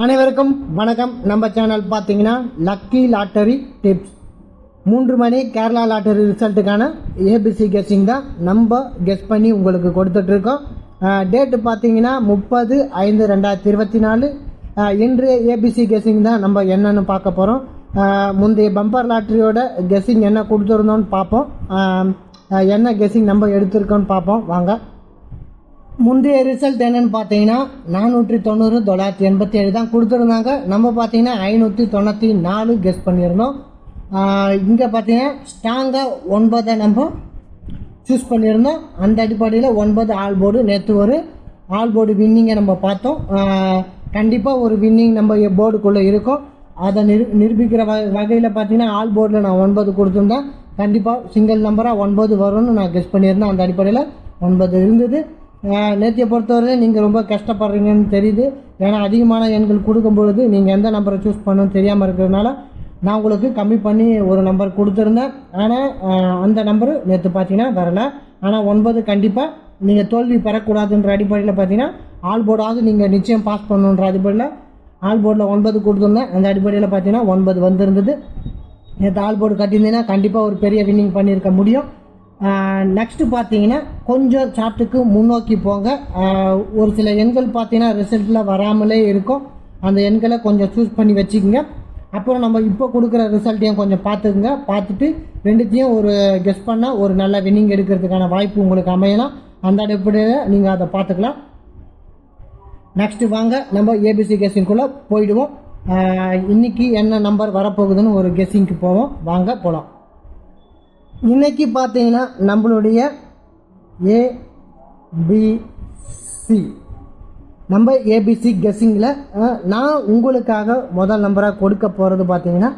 அனைவருக்கும் வணக்கம். நம்ம சேனல் பார்த்தீங்கன்னா லக்கி லாட்டரி டிப்ஸ். 3 மணி கேரளா லாட்டரி ரிசல்ட்டுக்கான ஏபிசி கெஸ்ஸிங் தான் நம்ம கெஸ் பண்ணி உங்களுக்கு கொடுத்துட்ருக்கோம். டேட்டு பார்த்தீங்கன்னா 30/5/2024. இன்றைய ஏபிசி கெஸ்ஸிங் தான் நம்ம என்னென்னு பார்க்க போகிறோம். முந்தைய பம்பர் லாட்டரியோட கெஸ்ஸிங் என்ன கொடுத்துருந்தோன்னு பார்ப்போம். என்ன கெஸ்ஸிங் நம்ம எடுத்திருக்கோன்னு பார்ப்போம் வாங்க. முந்தைய ரிசல்ட் என்னன்னு பார்த்தீங்கன்னா 490 987 தான் கொடுத்துருந்தாங்க. நம்ம பார்த்தீங்கன்னா 594 கெஸ் பண்ணியிருந்தோம். இங்கே பார்த்தீங்கன்னா ஸ்ட்ராங்காக 9 நம்ம சூஸ் பண்ணியிருந்தோம். அந்த அடிப்படையில் 9 ஆல் போர்டு. நேற்று ஒரு ஆல் போர்டு வின்னிங்கை நம்ம பார்த்தோம். கண்டிப்பாக ஒரு வின்னிங் நம்ம போர்டுக்குள்ளே இருக்கும். அதை நிரூபிக்கிற வகையில் பார்த்தீங்கன்னா ஆல் போர்டில் நான் 9 கொடுத்துருந்தேன். கண்டிப்பாக சிங்கிள் நம்பராக 9 வரும்னு நான் கெஸ் பண்ணியிருந்தேன். அந்த அடிப்படையில் 9 இருந்தது. நேற்றையை பொறுத்தவரை நீங்கள் ரொம்ப கஷ்டப்படுறீங்கன்னு தெரியுது. ஏன்னா அதிகமான எண்கள் கொடுக்கும்பொழுது நீங்கள் எந்த நம்பரை சூஸ் பண்ணணும்னு தெரியாமல் இருக்கிறதுனால நான் உங்களுக்கு கம்மி பண்ணி ஒரு நம்பர் கொடுத்துருந்தேன். ஆனால் அந்த நம்பரு நேற்று பார்த்தீங்கன்னா வரலை. ஆனால் 9 கண்டிப்பாக நீங்கள் தோல்வி பெறக்கூடாதுன்ற அடிப்படையில் பார்த்தீங்கன்னா ஆல் போர்டாவது நீங்கள் நிச்சயம் பாஸ் பண்ணணுன்ற அடிப்படையில் ஆல் போர்டில் 9 கொடுத்துருந்தேன். அந்த அடிப்படையில் பார்த்தீங்கன்னா 9 வந்திருந்தது. நேற்று ஆல் போர்டு கட்டியிருந்தீங்கன்னா கண்டிப்பாக ஒரு பெரிய வின்னிங் பண்ணியிருக்க முடியும். நெக்ஸ்ட்டு பார்த்தீங்கன்னா கொஞ்சம் சார்ட்டுக்கு முன்னோக்கி போங்க. ஒரு சில எண்கள் பார்த்தீங்கன்னா ரிசல்ட்டில் வராமலே இருக்கும். அந்த எண்களை கொஞ்சம் சூஸ் பண்ணி வச்சுக்கோங்க. அப்புறம் நம்ம இப்போ கொடுக்குற ரிசல்ட்டையும் கொஞ்சம் பார்த்துக்குங்க. பார்த்துட்டு ரெண்டுத்தையும் ஒரு கெஸ் பண்ணால் ஒரு நல்ல வின்னிங் எடுக்கிறதுக்கான வாய்ப்பு உங்களுக்கு அமையலாம். அந்த அடிப்படையில் நீங்கள் அதை பார்த்துக்கலாம். நெக்ஸ்ட்டு வாங்க நம்ம ஏபிசி கெஸ்ஸிங்குள்ளே போயிடுவோம். இன்றைக்கி என்ன நம்பர் வரப்போகுதுன்னு ஒரு கெஸ்ஸிங்க்கு போவோம். வாங்க போகலாம். இன்றைக்கி பார்த்தீங்கன்னா நம்மளுடைய ஏபிசி நம்ம ஏபிசி கெஸ்ஸிங்கில் நான் உங்களுக்காக முதல் நம்பராக கொடுக்க போகிறது பார்த்தீங்கன்னா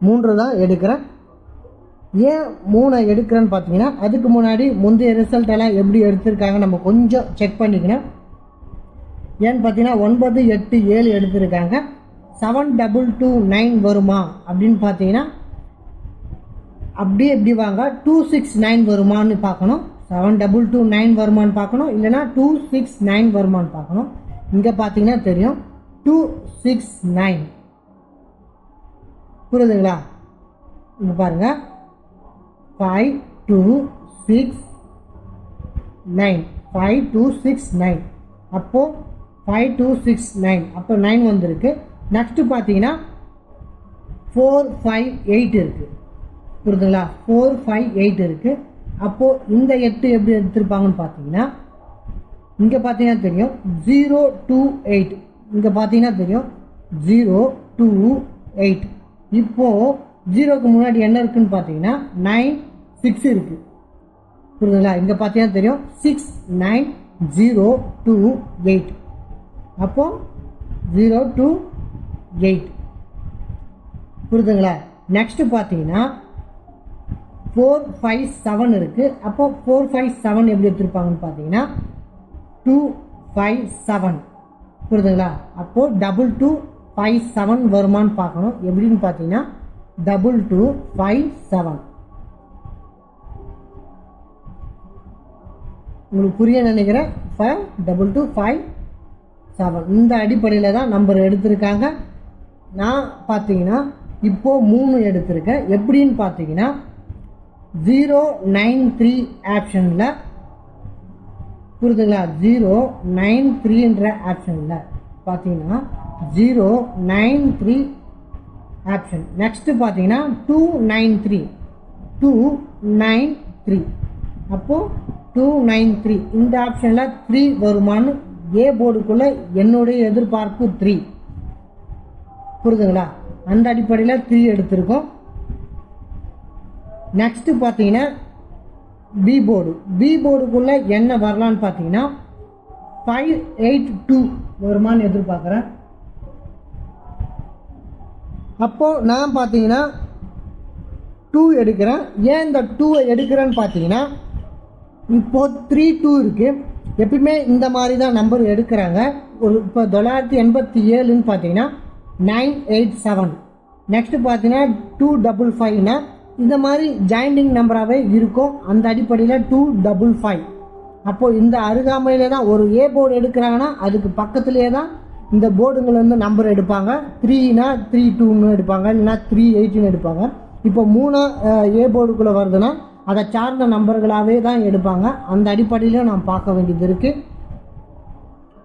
3 தான் எடுக்கிறேன். ஏன் 3 எடுக்கிறேன்னு பார்த்தீங்கன்னா அதுக்கு முன்னாடி முந்தைய ரிசல்ட் எல்லாம் எப்படி எடுத்திருக்காங்க நம்ம கொஞ்சம் செக் பண்ணிக்கணும். ஏன்னு பார்த்தீங்கன்னா 9 8 7 எடுத்திருக்காங்க. 7229 வருமா அப்படின்னு பார்த்தீங்கன்னா அப்படியே எப்படி வாங்க 269 வருமானு பார்க்கணும். 7229 வருமானு பார்க்கணும். இல்லைனா 269 வருமானு பார்க்கணும். இங்கே பார்த்தீங்கன்னா தெரியும் 269 புரியுதுங்களா? இங்கே பாருங்க 5269 5269 அப்போ 5269 அப்போ 9 வந்திருக்கு. நெக்ஸ்ட் பார்த்தீங்கன்னா 458 இருக்கு. புரியுதுங்களா? 458 இருக்கு. அப்போது இந்த 8 எப்படி எடுத்திருப்பாங்கன்னு பார்த்தீங்கன்னா இங்கே பார்த்தீங்கன்னா தெரியும் 028. இங்கே பார்த்தீங்கன்னா தெரியும் 028. இப்போது 0க்கு முன்னாடி என்ன இருக்குன்னு பார்த்தீங்கன்னா 96 இருக்கு. புரியுதுங்களா? இங்கே பார்த்தீங்கன்னா தெரியும் 69028. அப்போது 028 புரியுதுங்களா? நெக்ஸ்ட் பார்த்தீங்கன்னா 457 இருக்கு. அப்போ 457 எப்படி எடுத்திருப்பாங்கன்னு பார்த்தீங்கன்னா 257 புரியுதுங்களா? அப்போ 2257 வருமானு பார்க்கணும். எப்படின்னு பார்த்தீங்கன்னா 2257 உங்களுக்கு புரிய நினைக்கிறேன். 2257 இந்த அடிப்படையில் தான் நம்பர் எடுத்திருக்காங்க. நான் பார்த்தீங்கன்னா இப்போ 3 எடுத்திருக்கேன். எப்படின்னு பார்த்தீங்கன்னா 093 ஆப்ஷனில் புரியுதுங்களா? 093ன்ற ஆப்ஷனில் பார்த்தீங்கன்னா 093 ஆப்ஷன். நெக்ஸ்ட்டு பார்த்தீங்கன்னா 293 அப்போது 293 இந்த ஆப்ஷனில் 3 வருமானு ஏ போர்டுக்குள்ளே என்னுடைய எதிர்பார்ப்பு 3 புரியுதுங்களா? அந்த அடிப்படையில் 3 எடுத்திருக்கோம். நெக்ஸ்ட்டு பார்த்தீங்கன்னா பி போர்டுக்குள்ளே என்ன வரலான்னு பார்த்தீங்கன்னா 582 வருமானு எதிர்பார்க்குறேன். அப்போது நான் பார்த்தீங்கன்னா 2 எடுக்கிறேன். ஏன் இந்த 2 எடுக்கிறேன்னு பார்த்தீங்கன்னா இப்போது 32 இருக்குது. எப்பயுமே இந்த மாதிரி தான் நம்பர் எடுக்கிறாங்க. ஒரு இப்போ 987ன்னு பார்த்தீங்கன்னா 987. நெக்ஸ்ட்டு பார்த்தீங்கன்னா 255னா இந்த மாதிரி ஜாயிண்டிங் நம்பராகவே இருக்கும். அந்த அடிப்படையில் 255 அப்போது இந்த அருகாமையிலே தான் ஒரு ஏ போர்டு எடுக்கிறாங்கன்னா அதுக்கு பக்கத்துலேயே தான் இந்த போர்டுங்கள்லேருந்து நம்பர் எடுப்பாங்க. 3னா 32ன்னு எடுப்பாங்க, இல்லைன்னா 380ன்னு எடுப்பாங்க. இப்போ 3 ஏ போர்டுக்குள்ளே வருதுன்னா அதை சார்ந்த நம்பர்களாகவே தான் எடுப்பாங்க. அந்த அடிப்படையிலும் நாம் பார்க்க வேண்டியது இருக்குது,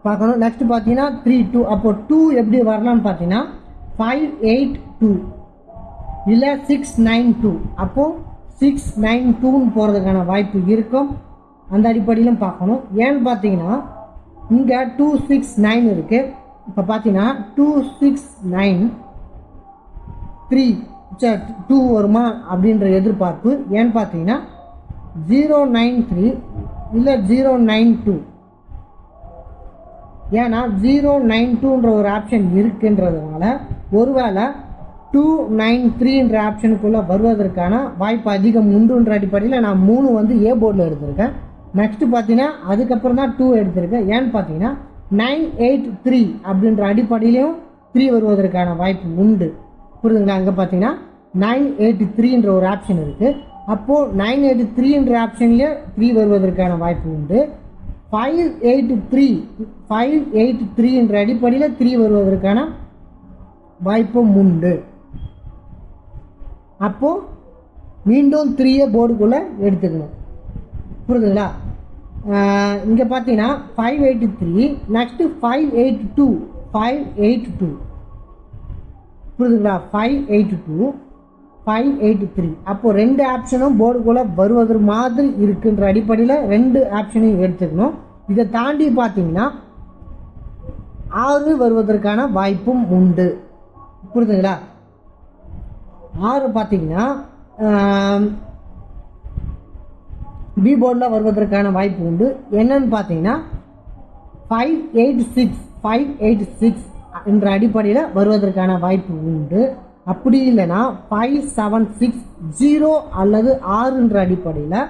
பார்க்கணும். நெக்ஸ்ட் பார்த்தீங்கன்னா 32. அப்போ 2 எப்படி வரலான்னு பார்த்தீங்கன்னா 582 இல்லை 692. அப்போது 692ன்னு போகிறதுக்கான வாய்ப்பு இருக்கும். அந்த அடிப்படையிலும் பார்க்கணும். ஏன்னு பார்த்தீங்கன்னா இங்கே 269 இருக்குது. இப்போ பார்த்தீங்கன்னா 269 2 வருமா அப்படின்ற எதிர்பார்ப்பு. ஏன்னு பார்த்தீங்கன்னா 093 இல்லை 092. ஏன்னா 092ன்ற ஒரு ஆப்ஷன் இருக்குன்றதுனால ஒருவேளை 293ன்ற ஆப்ஷனுக்குள்ளே வருவதற்கான வாய்ப்பு அதிகம் உண்டுன்ற அடிப்படையில் நான் 3 வந்து ஏ போர்டில் எடுத்திருக்கேன். நெக்ஸ்ட் பார்த்தீங்கன்னா அதுக்கப்புறம் தான் 2 எடுத்திருக்கேன். ஏன்னு பார்த்தீங்கன்னா 983 அப்படின்ற அடிப்படையிலையும் 3 வருவதற்கான வாய்ப்பு உண்டு. புரியுதுங்களா? அங்கே பார்த்தீங்கன்னா 983ன்ற ஒரு ஆப்ஷன் இருக்குது. அப்போது 983ன்ற ஆப்ஷன்லேயே 3 வருவதற்கான வாய்ப்பு உண்டு. 583ன்ற அடிப்படையில் 3 வருவதற்கான வாய்ப்பும் உண்டு. அப்போது மீண்டும் 3 போர்டுக்குள்ளே எடுத்துக்கணும். புரியுதுங்களா? இங்கே பார்த்தீங்கன்னா 583, நெக்ஸ்ட்டு 582. புரியுதுங்களா? 582, 583. அப்போது 2 ஆப்ஷனும் போர்டுக்குள்ளே வருவது மாதிரி இருக்குன்ற அடிப்படையில் 2 ஆப்ஷனையும் எடுத்துக்கணும். இதை தாண்டி பார்த்தீங்கன்னா 6 வருவதற்கான வாய்ப்பும் உண்டு. புரியுதுங்களா? 6 பார்த்தீங்கன்னா பி போர்டில் வருவதற்கான வாய்ப்பு உண்டு. என்னன்னு பார்த்தீங்கன்னா 586 என்ற அடிப்படையில் வருவதற்கான வாய்ப்பு உண்டு. அப்படி இல்லைன்னா 5760 அல்லது 6ன்ற அடிப்படையில்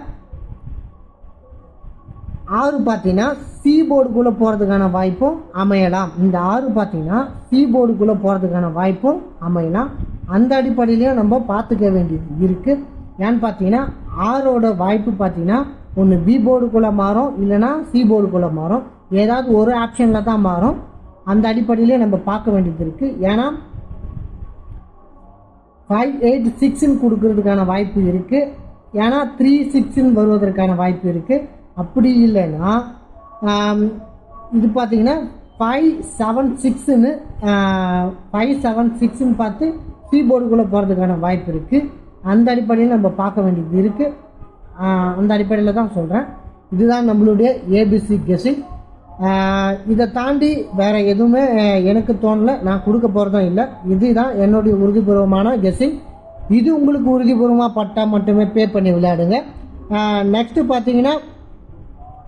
6 பார்த்தீங்கன்னா சி போர்டுக்குள்ளே போகிறதுக்கான வாய்ப்பும் அமையலாம். இந்த 6 பார்த்தீங்கன்னா சி போர்டுக்குள்ளே போகிறதுக்கான வாய்ப்பும் அமையலாம். அந்த அடிப்படையிலையும் நம்ம பார்த்துக்க வேண்டியது இருக்குது. ஏன்னு பார்த்தீங்கன்னா 6ஓட வாய்ப்பு பார்த்தீங்கன்னா ஒன்று பி போர்டுக்குள்ளே மாறும், இல்லைன்னா சி போர்டுக்குள்ளே மாறும். ஏதாவது ஒரு ஆப்ஷனில் தான் மாறும். அந்த அடிப்படையிலே நம்ம பார்க்க வேண்டியது இருக்குது. ஏன்னா 586ன்னு கொடுக்கறதுக்கான வாய்ப்பு இருக்குது, ஏன்னா 36ன்னு வருவதற்கான வாய்ப்பு இருக்குது. அப்படி இல்லைன்னா இது பார்த்தீங்கன்னா 576ன்னு பார்த்து சி போர்டுக்குள்ளே போகிறதுக்கான வாய்ப்பு இருக்குது. அந்த அடிப்படையில் நம்ம பார்க்க வேண்டியது இருக்குது. அந்த அடிப்படையில் தான் சொல்கிறேன். இதுதான் நம்மளுடைய ஏபிசி கெஸ்ஸிங். இதை தாண்டி வேறு எதுவுமே எனக்கு தோணலை, நான் கொடுக்க போகிறதும் இல்லை. இதுதான் என்னுடைய உறுதிபூர்வமான கெஸ்ஸிங். இது உங்களுக்கு உறுதிபூர்வமாக பட்டால் மட்டுமே பே பண்ணி விளையாடுங்க. நெக்ஸ்ட்டு பார்த்தீங்கன்னா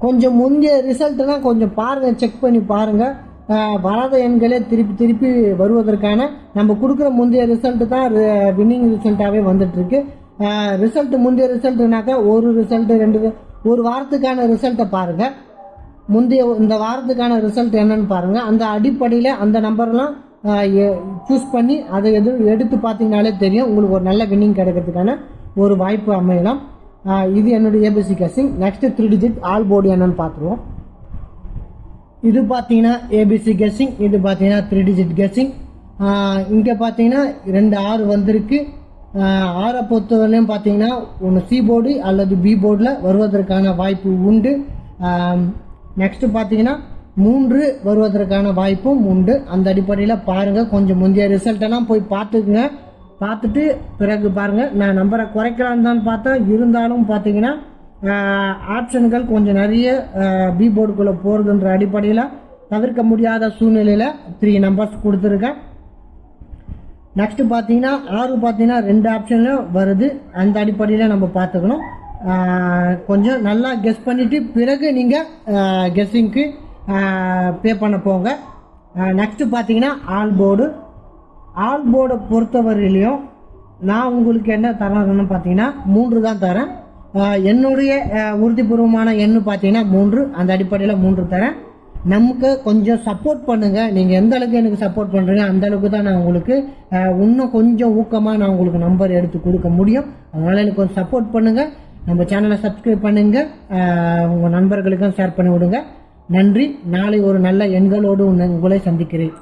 கொஞ்சம் முந்தைய ரிசல்ட்லாம் கொஞ்சம் பாருங்கள், செக் பண்ணி பாருங்கள். வராத எண்களே திருப்பி வருவதற்கான நம்ம கொடுக்குற முந்தைய ரிசல்ட்டு தான் வின்னிங் ரிசல்ட்டாகவே வந்துட்டுருக்கு. ரிசல்ட் முந்தைய ரிசல்ட்டுனாக்கா ஒரு ரிசல்ட்டு 2 ஒரு வாரத்துக்கான ரிசல்ட்டை பாருங்கள். முந்தைய இந்த வாரத்துக்கான ரிசல்ட் என்னன்னு பாருங்கள். அந்த அடிப்படையில் அந்த நம்பர்லாம் சூஸ் பண்ணி அதை எடுத்து பார்த்தீங்கனாலே தெரியும், உங்களுக்கு ஒரு நல்ல வின்னிங் கிடைக்கிறதுக்கான ஒரு வாய்ப்பு அமையலாம். இது என்னுடைய ABC guessing. Next 3 digit all board என்னன்னு பார்த்துருவோம். இது பார்த்தீங்கன்னா ஏபிசி கெஸ்ஸிங், இது பார்த்தீங்கன்னா 3 டிஜிட் கெஸ்ஸிங். இங்கே பார்த்தீங்கன்னா 2 6 வந்திருக்கு. 6 பொறுத்தவரையிலையும் பார்த்தீங்கன்னா ஒன்று சி போர்டு அல்லது பி போர்டில் வருவதற்கான வாய்ப்பு உண்டு. நெக்ஸ்ட்டு பார்த்தீங்கன்னா 3 வருவதற்கான வாய்ப்பும் உண்டு. அந்த அடிப்படையில் பாருங்கள், கொஞ்சம் முந்தைய ரிசல்ட்டெல்லாம் போய் பார்த்துக்குங்க. பார்த்துட்டு பிறகு பாருங்கள். நான் நம்பரை குறைக்கலான்னு தான் பார்த்தேன், இருந்தாலும் பார்த்தீங்கன்னா ஆப்ஷன்கள் கொஞ்சம் நிறைய பி போர்டுக்குள்ளே போகிறதுன்ற அடிப்படையில் தவிர்க்க முடியாத சூழ்நிலையில் 3 நம்பர்ஸ் கொடுத்துருக்கேன். நெக்ஸ்ட்டு பார்த்தீங்கன்னா 6 பார்த்தீங்கன்னா 2 ஆப்ஷன்லையும் வருது. அந்த அடிப்படையில் நம்ம பார்த்துக்கணும். கொஞ்சம் நல்லா கெஸ் பண்ணிவிட்டு பிறகு நீங்கள் கெஸ்ஸிங்க்கு பே பண்ண போங்க. நெக்ஸ்ட்டு பார்த்தீங்கன்னா ஆல் போர்டை பொறுத்தவரையிலையும் நான் உங்களுக்கு என்ன தரேன்னு பார்த்தீங்கன்னா 3 தான் தரேன். என்னுடைய உறுதிபூர்வமான எண்ணு பார்த்தீங்கன்னா 3. அந்த அடிப்படையில் 3 தரேன். நமக்கு கொஞ்சம் சப்போர்ட் பண்ணுங்கள். நீங்கள் எந்த அளவுக்கு எனக்கு சப்போர்ட் பண்ணுறீங்க அந்த அளவுக்கு தான் நான் உங்களுக்கு இன்னும் கொஞ்சம் ஊக்கமாக நான் உங்களுக்கு நம்பர் எடுத்து கொடுக்க முடியும். அதனால் எனக்கு கொஞ்சம் சப்போர்ட் பண்ணுங்கள். நம்ம சேனலை சப்ஸ்கிரைப் பண்ணுங்கள், உங்கள் நண்பர்களுக்கும் ஷேர் பண்ணி விடுங்க. நன்றி. நாளை ஒரு நல்ல எண்களோடு உங்களை சந்திக்கிறேன்.